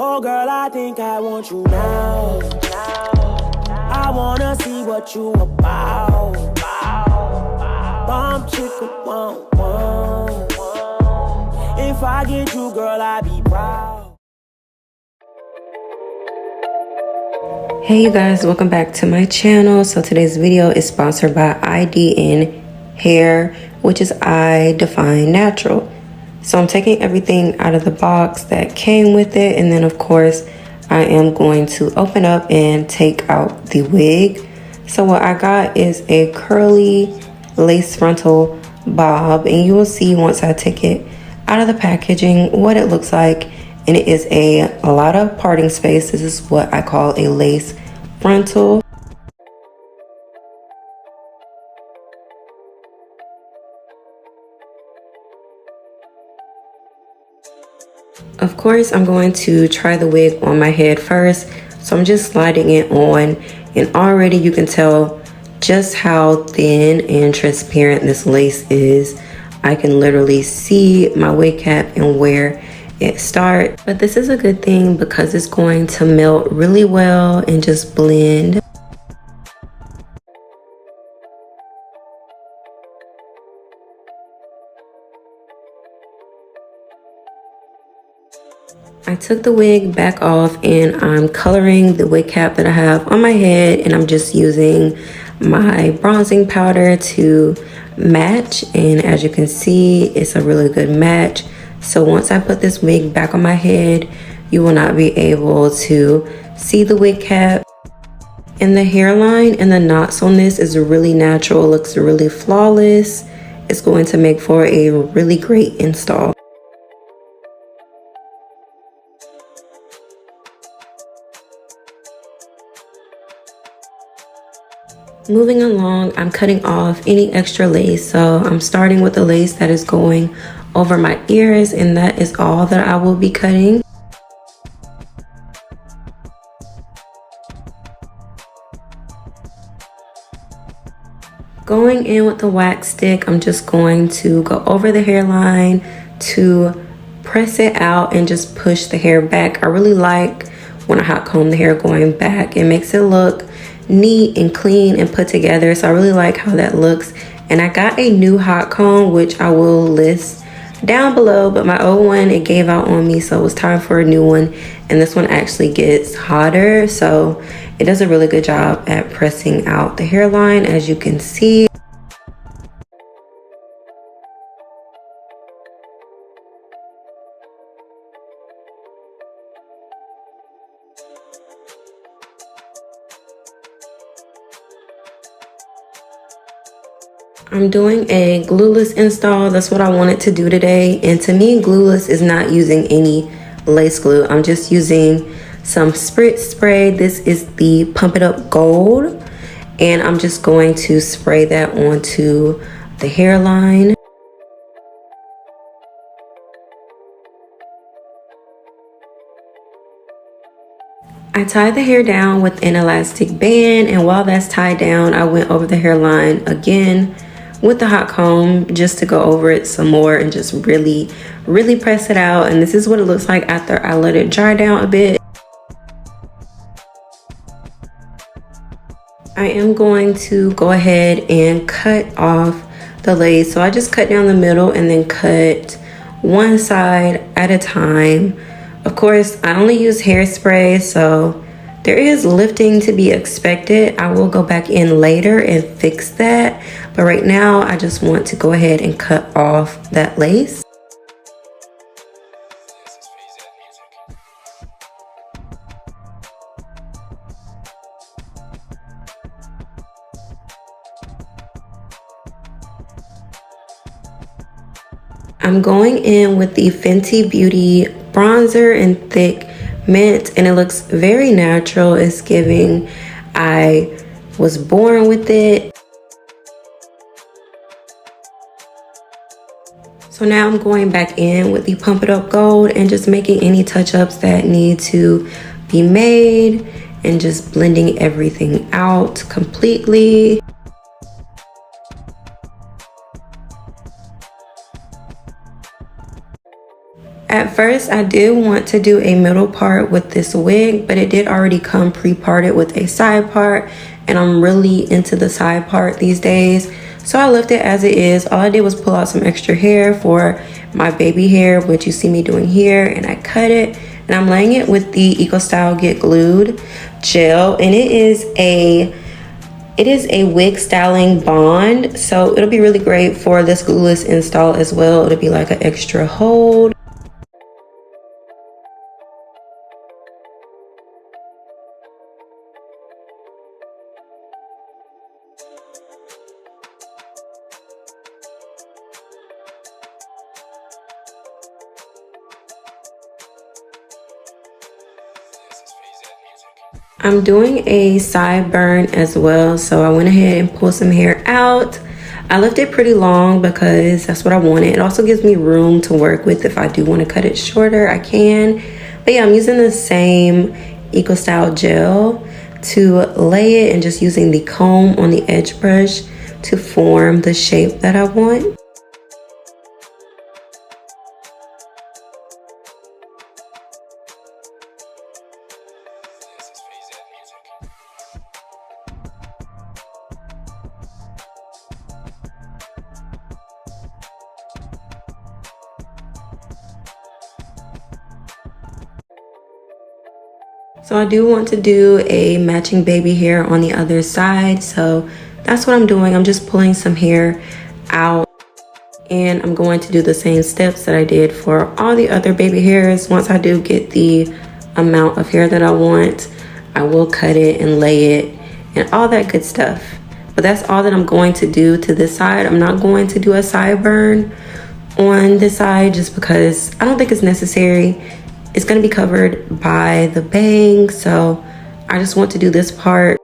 Oh girl, I think I want you now. I wanna see what you about. Bomb chicken, one. If I get you, girl, I be proud. Hey you guys, welcome back to my channel. So today's video is sponsored by IDNhair, which is I Define Natural. So I'm taking everything out of the box that came with it, and then of course I am going to open up and take out the wig. So what I got is a curly lace frontal bob, and you will see once I take it out of the packaging what it looks like. And it is a lot of parting space. This is what I call a lace frontal. Of course, I'm going to try the wig on my head first. So I'm just sliding it on, and already you can tell just how thin and transparent this lace is. I can literally see my wig cap and where it starts. But this is a good thing because it's going to melt really well and just blend. I took the wig back off, and I'm coloring the wig cap that I have on my head, and I'm just using my bronzing powder to match. And as you can see, it's a really good match. So once I put this wig back on my head, you will not be able to see the wig cap. And the hairline and the knots on this is really natural. It looks really flawless. It's going to make for a really great install. Moving along, I'm cutting off any extra lace. So I'm starting with the lace that is going over my ears, and that is all that I will be cutting. Going in with the wax stick, I'm just going to go over the hairline to press it out and just push the hair back. I really like when I hot comb the hair going back. It makes it look neat and clean and put together, so I really like how that looks. And I got a new hot comb, which I will list down below, but my old one, it gave out on me, so it was time for a new one. And this one actually gets hotter, so it does a really good job at pressing out the hairline, as you can see. I'm doing a glueless install. That's what I wanted to do today. And to me, glueless is not using any lace glue. I'm just using some spritz spray. This is the Pump It Up Gold. And I'm just going to spray that onto the hairline. I tied the hair down with an elastic band, and while that's tied down, I went over the hairline again with the hot comb just to go over it some more and just really press it out. And this is what it looks like after I let it dry down a bit. I am going to go ahead and cut off the lace. So I just cut down the middle and then cut one side at a time. Of course, I only use hairspray, so there is lifting to be expected. I will go back in later and fix that. But right now, I just want to go ahead and cut off that lace. I'm going in with the Fenty Beauty bronzer in Thick Mint, and it looks very natural. It's giving I was born with it. So now I'm going back in with the Pump It Up Gold and just making any touch-ups that need to be made and just blending everything out completely. At first, I did want to do a middle part with this wig, but it did already come pre-parted with a side part, and I'm really into the side part these days. So I left it as it is. All I did was pull out some extra hair for my baby hair, which you see me doing here, and I cut it, and I'm laying it with the EcoStyle Get Glued gel, and it is a wig styling bond, so it'll be really great for this glueless install as well. It'll be like an extra hold. I'm doing a sideburn as well, so I went ahead and pulled some hair out. I left it pretty long because that's what I wanted. It also gives me room to work with. If I do want to cut it shorter, I can. But yeah, I'm using the same EcoStyle gel to lay it and just using the comb on the edge brush to form the shape that I want. So I do want to do a matching baby hair on the other side. So that's what I'm doing. I'm just pulling some hair out, and I'm going to do the same steps that I did for all the other baby hairs. Once I do get the amount of hair that I want, I will cut it and lay it and all that good stuff. But that's all that I'm going to do to this side. I'm not going to do a sideburn on this side just because I don't think it's necessary. It's going to be covered by the bang, so I just want to do this part.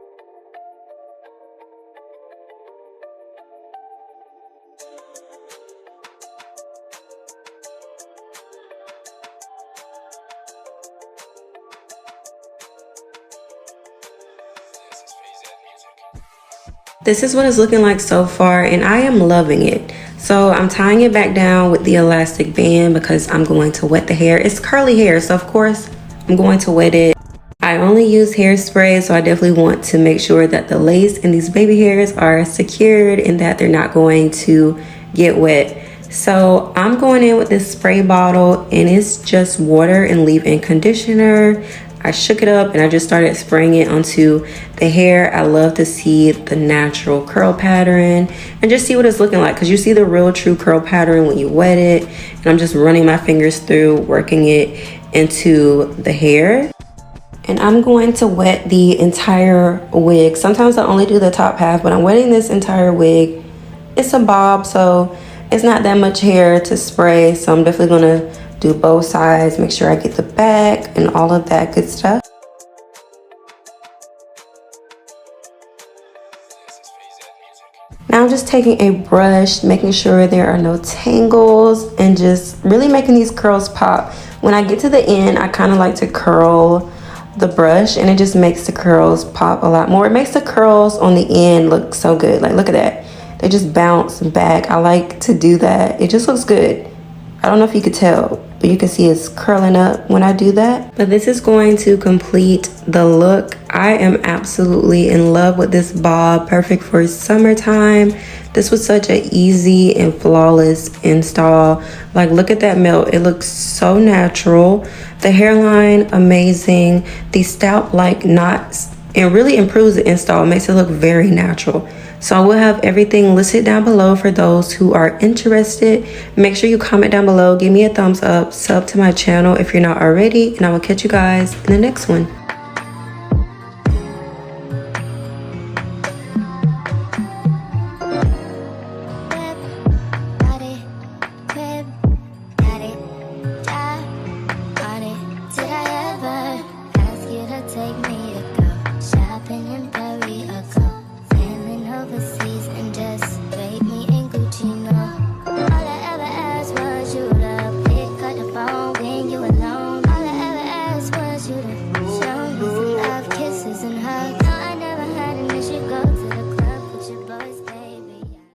This is what it's looking like so far, and I am loving it. So I'm tying it back down with the elastic band because I'm going to wet the hair. It's curly hair, so of course I'm going to wet it. I only use hairspray, so I definitely want to make sure that the lace in these baby hairs are secured and that they're not going to get wet. So I'm going in with this spray bottle, and it's just water and leave-in conditioner. I shook it up and I just started spraying it onto the hair. I love to see the natural curl pattern and just see what it's looking like, because you see the real true curl pattern when you wet it. And I'm just running my fingers through, working it into the hair. And I'm going to wet the entire wig. Sometimes I only do the top half, but I'm wetting this entire wig. It's a bob, so it's not that much hair to spray, so I'm definitely gonna do both sides, make sure I get the back and all of that good stuff. Now I'm just taking a brush, making sure there are no tangles, and just really making these curls pop. When I get to the end, I kind of like to curl the brush, and it just makes the curls pop a lot more. It makes the curls on the end look so good. Like, look at that. They just bounce back. I like to do that. It just looks good. I don't know if you could tell, but you can see it's curling up when I do that. But this is going to complete the look. I am absolutely in love with this bob, perfect for summertime. This was such an easy and flawless install. Like, look at that melt. It looks so natural. The hairline, amazing. The scalp like knots, it really improves the install. It makes it look very natural. So I will have everything listed down below for those who are interested. Make sure you comment down below, give me a thumbs up, sub to my channel if you're not already, and I will catch you guys in the next one.